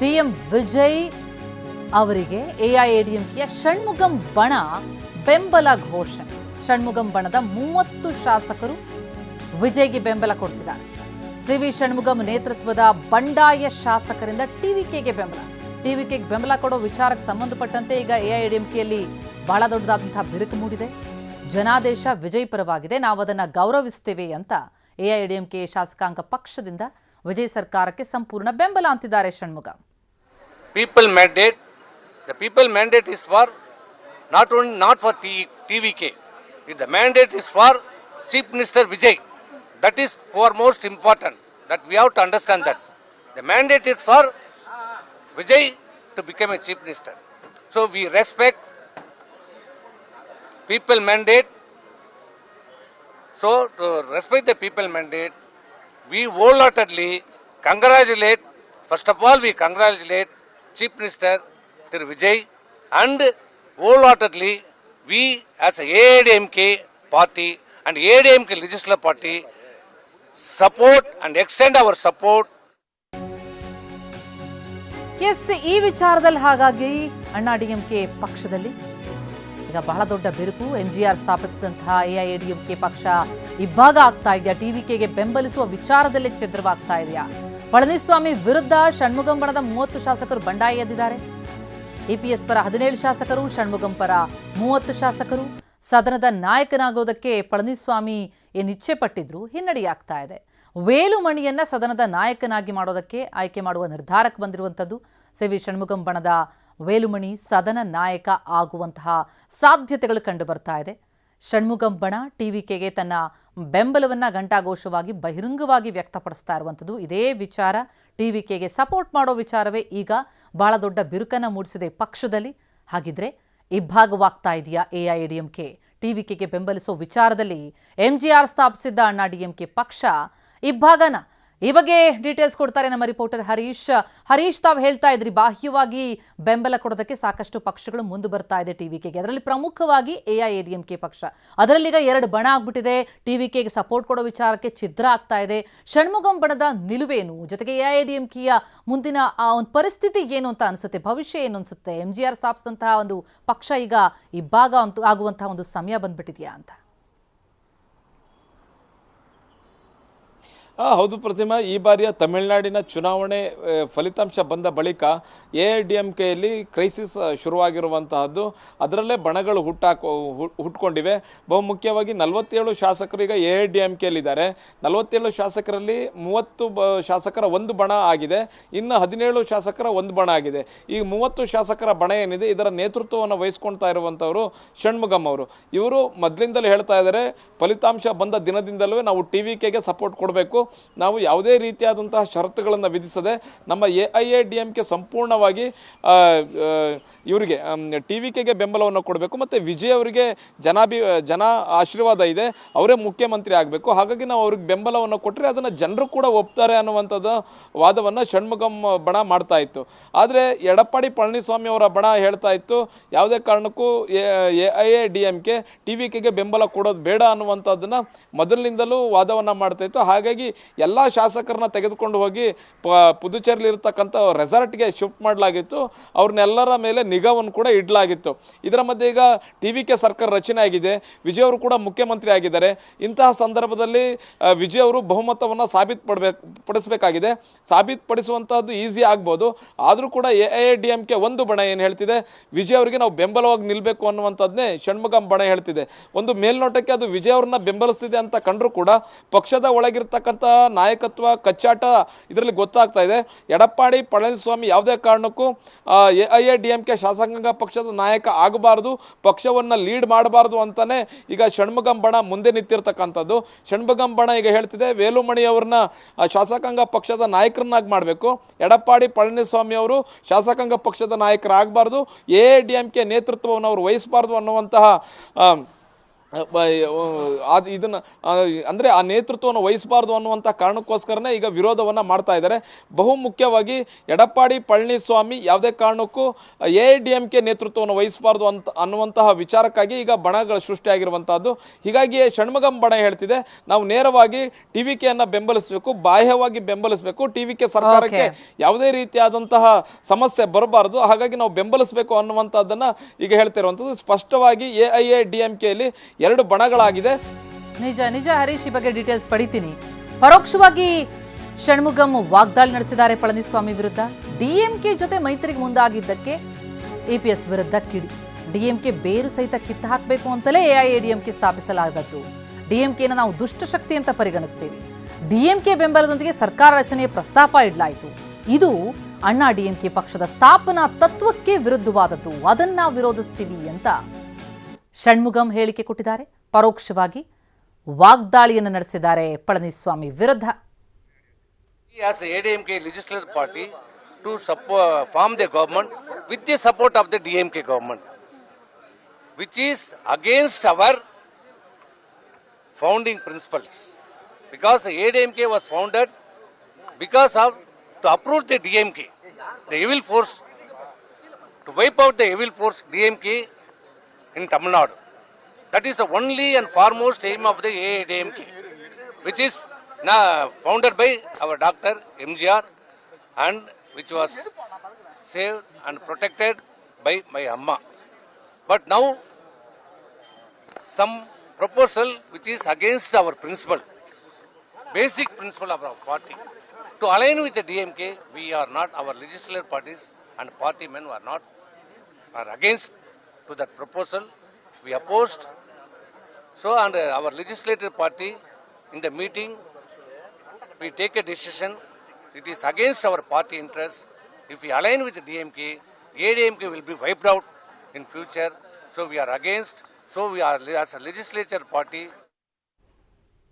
CM Vijay ಅವರಿಗೆ ಎಐಎಡಿಎಂಕೆಯ ಷಣ್ಮುಗಂ ಬಣ ಬೆಂಬಲ ಘೋಷಣೆ. ಷಣ್ಮುಗಂ ಬಣದ 30 ಶಾಸಕರು ವಿಜಯ್ಗೆ ಬೆಂಬಲ ಕೊಡ್ತಿದ್ದಾರೆ. ಸಿವಿ ಷಣ್ಮುಗಂ ನೇತೃತ್ವದ ಬಂಡಾಯ ಶಾಸಕರಿಂದ ಟಿವಿಕೆಗೆ ಬೆಂಬಲ ಕೊಡೋ ವಿಚಾರಕ್ಕೆ ಸಂಬಂಧಪಟ್ಟಂತೆ ಈಗ ಎಐಎಡಿಎಂಕೆಯಲ್ಲಿ ಬಹಳ ದೊಡ್ಡದಾದಂತಹ ಬಿರುಕು ಮೂಡಿದೆ. ಜನಾದೇಶ ವಿಜಯ್ ಪರವಾಗಿದೆ, ನಾವು ಅದನ್ನು ಗೌರವಿಸ್ತೇವೆ ಅಂತ ಎಐಎಡಿಎಂಕೆ ಶಾಸಕಾಂಗ ಪಕ್ಷದಿಂದ ವಿಜಯ್ ಸರ್ಕಾರಕ್ಕೆ ಸಂಪೂರ್ಣ ಬೆಂಬಲ ಅಂತಿದ್ದಾರೆ Shanmugam. The people mandate is for not for TVK. The mandate is for Chief Minister Vijay. That is foremost important. That we have to understand that. The mandate is for Vijay to become a Chief Minister. So we respect people mandate. So to respect the people mandate, we wholeheartedly congratulate. First of all, we congratulate Chief Minister Thiru Vijay, and wholeheartedly we as a AIADMK party and AIADMK legislative party support and extend our support. Yes, ಈ ವಿಚಾರದಲ್ಲಿ ಹಾಗಾಗಿ ಅಣ್ಣಾ DMK ಪಕ್ಷದಲ್ಲಿ ಈಗ ಬಹಳ ದೊಡ್ಡ ಬಿರುಕು. MGR ಸ್ಥಾಪಿಸಿದಂತಹ AIADMK ಪಕ್ಷ ಇಬ್ಬಾಗ ಆಗ್ತಾ ಇದೆಯಾ? ಟಿವಿಕೆಗೆ ಬೆಂಬಲಿಸುವ ವಿಚಾರದಲ್ಲಿ ಛಿದ್ರವಾಗ್ತಾ ಇದೆಯಾ? ಪಳನಿಸ್ವಾಮಿ ವಿರುದ್ಧ ಷಣ್ಮುಗಂ ಬಣದ 30 ಶಾಸಕರು ಬಂಡಾಯ ಎದ್ದಿದ್ದಾರೆ. ಇಪಿಎಸ್ ಪರ 17 ಶಾಸಕರು, ಷಣ್ಮುಗಂ ಪರ 30 ಶಾಸಕರು. ಸದನದ ನಾಯಕನಾಗೋದಕ್ಕೆ ಪಳನಿಸ್ವಾಮಿ ಏನಿಚ್ಛೆ ಪಟ್ಟಿದ್ರು ಹಿನ್ನಡೆಯಾಗ್ತಾ ಇದೆ. ವೇಲುಮಣಿಯನ್ನ ಸದನದ ನಾಯಕನಾಗಿ ಮಾಡೋದಕ್ಕೆ ಆಯ್ಕೆ ಮಾಡುವ ನಿರ್ಧಾರಕ್ಕೆ ಬಂದಿರುವಂಥದ್ದು. ಸಿವಿ ಷಣ್ಮುಗಂ ಬಣದ ವೇಲುಮಣಿ ಸದನ ನಾಯಕ ಆಗುವಂತಹ ಸಾಧ್ಯತೆಗಳು ಕಂಡು ಬರ್ತಾ ಇದೆ. ಷಣ್ಮುಗಂ ಬಣ ಟಿವಿಕೆಗೆ ತನ್ನ ಬೆಂಬಲವನ್ನು ಘಂಟಾಘೋಷವಾಗಿ ಬಹಿರಂಗವಾಗಿ ವ್ಯಕ್ತಪಡಿಸ್ತಾ ಇರುವಂಥದ್ದು. ಇದೇ ವಿಚಾರ ಟಿವಿಕೆಗೆ ಸಪೋರ್ಟ್ ಮಾಡೋ ವಿಚಾರವೇ ಈಗ ಬಹಳ ದೊಡ್ಡ ಬಿರುಕನ್ನು ಮೂಡಿಸಿದೆ ಪಕ್ಷದಲ್ಲಿ. ಹಾಗಿದ್ರೆ ಇಬ್ಬಾಗವಾಗ್ತಾ ಇದೆಯಾ ಎಐಎಡಿಎಂಕೆ? ಟಿವಿಕೆಗೆ ಬೆಂಬಲಿಸೋ ವಿಚಾರದಲ್ಲಿ ಎಂಜಿಆರ್ ಸ್ಥಾಪಿಸಿದ್ದ ಅಣ್ಣಾ ಡಿಎಂಕೆ ಪಕ್ಷ ಇಬ್ಬಾಗನ? ಈ ಬಗ್ಗೆ ಡೀಟೇಲ್ಸ್ ಕೊಡ್ತಾರೆ ನಮ್ಮ ರಿಪೋರ್ಟರ್ ಹರೀಶ್, ತಾವು ಹೇಳ್ತಾ ಇದ್ರಿ ಬಾಹ್ಯವಾಗಿ ಬೆಂಬಲ ಕೊಡೋದಕ್ಕೆ ಸಾಕಷ್ಟು ಪಕ್ಷಗಳು ಮುಂದೆ ಬರ್ತಾ ಇದೆ ಟಿವಿಕೆಗೆ. ಅದರಲ್ಲಿ ಪ್ರಮುಖವಾಗಿ ಎಐಎಡಿಎಂಕೆ ಪಕ್ಷ. ಅದರಲ್ಲಿ ಈಗ 2 ಬಣ ಆಗ್ಬಿಟ್ಟಿದೆ. ಟಿವಿಕೆಗೆ ಸಪೋರ್ಟ್ ಕೊಡೋ ವಿಚಾರಕ್ಕೆ ಛಿದ್ರ ಆಗ್ತಾ ಇದೆ. ಷಣ್ಮುಗಂ ಬಣದ ನಿಲುವೇನು, ಜೊತೆಗೆ ಎಐಎಡಿಎಂಕೆಯ ಮುಂದಿನ ಒಂದು ಪರಿಸ್ಥಿತಿ ಏನು ಅಂತ ಅನಿಸುತ್ತೆ? ಭವಿಷ್ಯ ಏನು ಅನಿಸುತ್ತೆ? ಎಂಜಿಆರ್ ಸ್ಥಾಪಿಸಿದಂತಹ ಒಂದು ಪಕ್ಷ ಈಗ ಇಬ್ಬಾಗ ಆಗುವಂತಹ ಒಂದು ಸಮಯ ಬಂದ್ಬಿಟ್ಟಿದೆಯಾ ಅಂತ? ಹೌದು ಪ್ರತಿಮಾ, ಈ ಬಾರಿಯ ತಮಿಳುನಾಡಿನ ಚುನಾವಣೆ ಫಲಿತಾಂಶ ಬಂದ ಬಳಿಕ ಎಐಎಡಿಎಂಕೆಯಲ್ಲಿ ಕ್ರೈಸಿಸ್ ಶುರುವಾಗಿರುವಂತಹದ್ದು. ಅದರಲ್ಲೇ ಬಣಗಳು ಹುಟ್ಕೊಂಡಿವೆ. ಬಹುಮುಖ್ಯವಾಗಿ 47 ಶಾಸಕರು ಈಗ ಎಐಎಡಿಎಂಕೆಯಲ್ಲಿದ್ದಾರೆ. 47 ಶಾಸಕರಲ್ಲಿ 30 ಶಾಸಕರ ಒಂದು ಬಣ ಆಗಿದೆ, ಇನ್ನು 17 ಶಾಸಕರ ಒಂದು ಬಣ ಆಗಿದೆ. ಈ 30 ಶಾಸಕರ ಬಣ ಏನಿದೆ, ಇದರ ನೇತೃತ್ವವನ್ನು ವಹಿಸ್ಕೊಳ್ತಾ ಇರುವಂಥವರು ಷಣ್ಮುಗಂ ಅವರು. ಇವರು ಮೊದಲಿಂದಲೇ ಹೇಳ್ತಾ ಇದ್ದಾರೆ, ಫಲಿತಾಂಶ ಬಂದ ದಿನದಿಂದಲೂ ನಾವು ಟಿವಿಕೆಗೆ ಸಪೋರ್ಟ್ ಕೊಡಬೇಕು, ನಾವು ಯಾವುದೇ ರೀತಿಯಾದಂತಹ ಷರತ್ತುಗಳನ್ನು ವಿಧಿಸದೆ ನಮ್ಮ ಎಐಎಡಿಎಂಕೆ ಸಂಪೂರ್ಣವಾಗಿ ಇವರಿಗೆ ಟಿವಿಕೆಗೆ ಬೆಂಬಲವನ್ನು ಕೊಡಬೇಕು, ಮತ್ತು ವಿಜಯ್ ಅವರಿಗೆ ಜನ ಆಶೀರ್ವಾದ ಇದೆ, ಅವರೇ ಮುಖ್ಯಮಂತ್ರಿ ಆಗಬೇಕು, ಹಾಗಾಗಿ ನಾವು ಅವ್ರಿಗೆ ಬೆಂಬಲವನ್ನು ಕೊಟ್ಟರೆ ಅದನ್ನು ಜನರು ಕೂಡ ಒಪ್ತಾರೆ ಅನ್ನುವಂಥದ್ದು ವಾದವನ್ನು ಷಣ್ಮುಗಂ ಬಣ ಮಾಡ್ತಾ ಇತ್ತು. ಆದರೆ ಎಡಪ್ಪಾಡಿ ಪಳನಿಸ್ವಾಮಿ ಅವರ ಬಣ ಹೇಳ್ತಾ ಇತ್ತು, ಯಾವುದೇ ಕಾರಣಕ್ಕೂ ಎಐಎಡಿಎಂಕೆ ಟಿವಿಕೆಗೆ ಬೆಂಬಲ ಕೊಡೋದು ಬೇಡ ಅನ್ನುವಂಥದ್ದನ್ನು ಮೊದಲಿನಿಂದಲೂ ವಾದವನ್ನು ಮಾಡ್ತಾ ಇತ್ತು. ಹಾಗಾಗಿ ಎಲ್ಲ ಶಾಸಕರನ್ನ ತೆಗೆದುಕೊಂಡು ಹೋಗಿ ಪುದುಚೇರಿಲಿರ್ತಕ್ಕಂಥ ರೆಸಾರ್ಟ್ಗೆ ಶಿಫ್ಟ್ ಮಾಡಲಾಗಿತ್ತು. ಅವ್ರನ್ನೆಲ್ಲರ ಮೇಲೆ ನಿಗಾವನ್ನು ಕೂಡ ಇಡಲಾಗಿತ್ತು. ಇದರ ಮಧ್ಯೆ ಈಗ ಟಿವಿಕೆ ಸರ್ಕಾರ ರಚನೆ ಆಗಿದೆ, ವಿಜಯ್ ಅವರು ಕೂಡ ಮುಖ್ಯಮಂತ್ರಿ ಆಗಿದ್ದಾರೆ. ಇಂತಹ ಸಂದರ್ಭದಲ್ಲಿ ವಿಜಯ್ ಅವರು ಬಹುಮತವನ್ನು ಸಾಬೀತುಪಡಿಸಬೇಕಾಗಿದೆ. ಸಾಬೀತುಪಡಿಸುವಂತಹದ್ದು ಈಸಿ ಆಗ್ಬೋದು, ಆದರೂ ಕೂಡ ಎಐಎಡಿಎಂಕೆ ಒಂದು ಬಣ ಏನು ಹೇಳ್ತಿದೆ, ವಿಜಯ್ ಅವರಿಗೆ ನಾವು ಬೆಂಬಲವಾಗಿ ನಿಲ್ಲಬೇಕು ಅನ್ನುವಂಥದ್ದನ್ನೇ ಷಣ್ಮುಗಂ ಬಣ ಹೇಳ್ತಿದೆ. ಒಂದು ಮೇಲ್ನೋಟಕ್ಕೆ ಅದು ವಿಜಯ್ ಅವ್ರನ್ನ ಬೆಂಬಲಿಸ್ತಿದೆ ಅಂತ ಕಂಡ್ರೂ ಕೂಡ ಪಕ್ಷದ ಒಳಗಿರ್ತಕ್ಕಂಥ ನಾಯಕತ್ವ ಕಚ್ಚಾಟ ಇದರಲ್ಲಿ ಗೊತ್ತಾಗ್ತಾ ಇದೆ. ಎಡಪ್ಪಾಡಿ ಪಳನಿಸ್ವಾಮಿ ಯಾವುದೇ ಕಾರಣಕ್ಕೂ ಎಐಎಡಿಎಂಕೆ ಶಾಸಕಾಂಗ ಪಕ್ಷದ ನಾಯಕ ಆಗಬಾರದು, ಪಕ್ಷವನ್ನು ಲೀಡ್ ಮಾಡಬಾರದು ಅಂತಾನೆ ಈಗ ಷಣ್ಮುಗಂ ಬಣ ಮುಂದೆ ನಿಂತಿರ್ತಕ್ಕಂಥದ್ದು. ಷಣ್ಮುಗಂ ಬಣ ಈಗ ಹೇಳ್ತಿದೆ, ವೇಲುಮಣಿ ಅವ್ರನ್ನ ಶಾಸಕಾಂಗ ಪಕ್ಷದ ನಾಯಕರನ್ನಾಗಿ ಮಾಡಬೇಕು, ಎಡಪ್ಪಾಡಿ ಪಳನಿಸ್ವಾಮಿ ಅವರು ಶಾಸಕಾಂಗ ಪಕ್ಷದ ನಾಯಕರಾಗಬಾರ್ದು, ಎಐಎಡಿಎಂಕೆ ನೇತೃತ್ವವನ್ನು ಅವರು ವಹಿಸಬಾರ್ದು ಅನ್ನುವಂತಹ ಇದನ್ನ ಅಂದ್ರೆ ಆ ನೇತೃತ್ವವನ್ನು ವಹಿಸಬಾರ್ದು ಅನ್ನುವಂಥ ಕಾರಣಕ್ಕೋಸ್ಕರನೇ ಈಗ ವಿರೋಧವನ್ನ ಮಾಡ್ತಾ ಇದ್ದಾರೆ. ಬಹುಮುಖ್ಯವಾಗಿ ಎಡಪ್ಪಾಡಿ ಪಳನಿಸ್ವಾಮಿ ಯಾವುದೇ ಕಾರಣಕ್ಕೂ AIADMK ನೇತೃತ್ವವನ್ನು ವಹಿಸಬಾರ್ದು ಅನ್ನುವಂತಹ ವಿಚಾರಕ್ಕಾಗಿ ಈಗ ಬಣಗಳು ಸೃಷ್ಟಿಯಾಗಿರುವಂತಹದ್ದು. ಹೀಗಾಗಿ ಷಣ್ಮುಗಂ ಬಣ ಹೇಳ್ತಿದೆ, ನಾವು ನೇರವಾಗಿ TVKಯನ್ನ ಬೆಂಬಲಿಸಬೇಕು, ಬಾಹ್ಯವಾಗಿ ಬೆಂಬಲಿಸಬೇಕು, TVK ಸರ್ಕಾರಕ್ಕೆ ಯಾವುದೇ ರೀತಿಯಾದಂತಹ ಸಮಸ್ಯೆ ಬರಬಾರದು, ಹಾಗಾಗಿ ನಾವು ಬೆಂಬಲಿಸಬೇಕು ಅನ್ನುವಂಥದ್ದನ್ನ ಈಗ ಹೇಳ್ತಿರುವಂಥದ್ದು. ಸ್ಪಷ್ಟವಾಗಿ AIADMKಯಲ್ಲಿ ಎರಡು ಬಣಗಳಾಗಿದೆ. ನಿಜ ಹರೀಶ್, ಈ ಬಗ್ಗೆ ಡೀಟೇಲ್ಸ್ ಪಡಿತೀನಿ. ಪರೋಕ್ಷವಾಗಿ ಷಣ್ಮುಗಂ ವಾಗ್ದಾಳಿ ನಡೆಸಿದ್ದಾರೆ ಪಳನಿಸ್ವಾಮಿ ವಿರುದ್ಧ. DMK ಜೊತೆ ಮೈತ್ರಿಗೆ ಮುಂದಾಗಿದ್ದಕ್ಕೆ APS ವಿರುದ್ಧ ಕಿಡಿ. DMK ಬೇರು ಸಹಿತ ಕಿತ್ತು ಹಾಕಬೇಕು ಅಂತಲೇ AIADMK ಸ್ಥಾಪಿಸಲಾದದ್ದು. DMKನ ನಾವು ದುಷ್ಟಶಕ್ತಿ ಅಂತ ಪರಿಗಣಿಸ್ತೀವಿ. DMK ಬೆಂಬಲದೊಂದಿಗೆ ಸರ್ಕಾರ ರಚನೆಯ ಪ್ರಸ್ತಾಪ ಇಡಲಾಯಿತು. ಇದು ಅಣ್ಣಾ DMK ಪಕ್ಷದ ಸ್ಥಾಪನಾ ತತ್ವಕ್ಕೆ ವಿರುದ್ಧವಾದದ್ದು, ಅದನ್ನ ವಿರೋಧಿಸ್ತೀವಿ ಅಂತ ಷಣ್ಮುಗಂ ಹೇಳಿಕೆ ಕೊಟ್ಟಿದ್ದಾರೆ. ಪರೋಕ್ಷವಾಗಿ ವಾಗ್ದಾಳಿಯನ್ನು ನಡೆಸಿದ್ದಾರೆ ಪಳನಿಸ್ವಾಮಿ ವಿರುದ್ಧ. As AIADMK legislative party to form the government with the support of the DMK government, which is against our founding principles, because the AIADMK was founded because of to uproot the DMK, the evil force, to wipe out the evil force DMK in Tamil Nadu. That is the only and foremost aim of the AIADMK, which is now founded by our Dr. MGR and which was saved and protected by my Amma. But now some proposal which is against our principle, basic principle of our party, to align with the DMK, we are not, our legislative parties and party men are against to that proposal. We opposed. So, and our legislative party in the meeting, we take a decision. It is against our party interest. If we align with the DMK, AIADMK will be wiped out in future. So we are against. So we are, as a legislature party,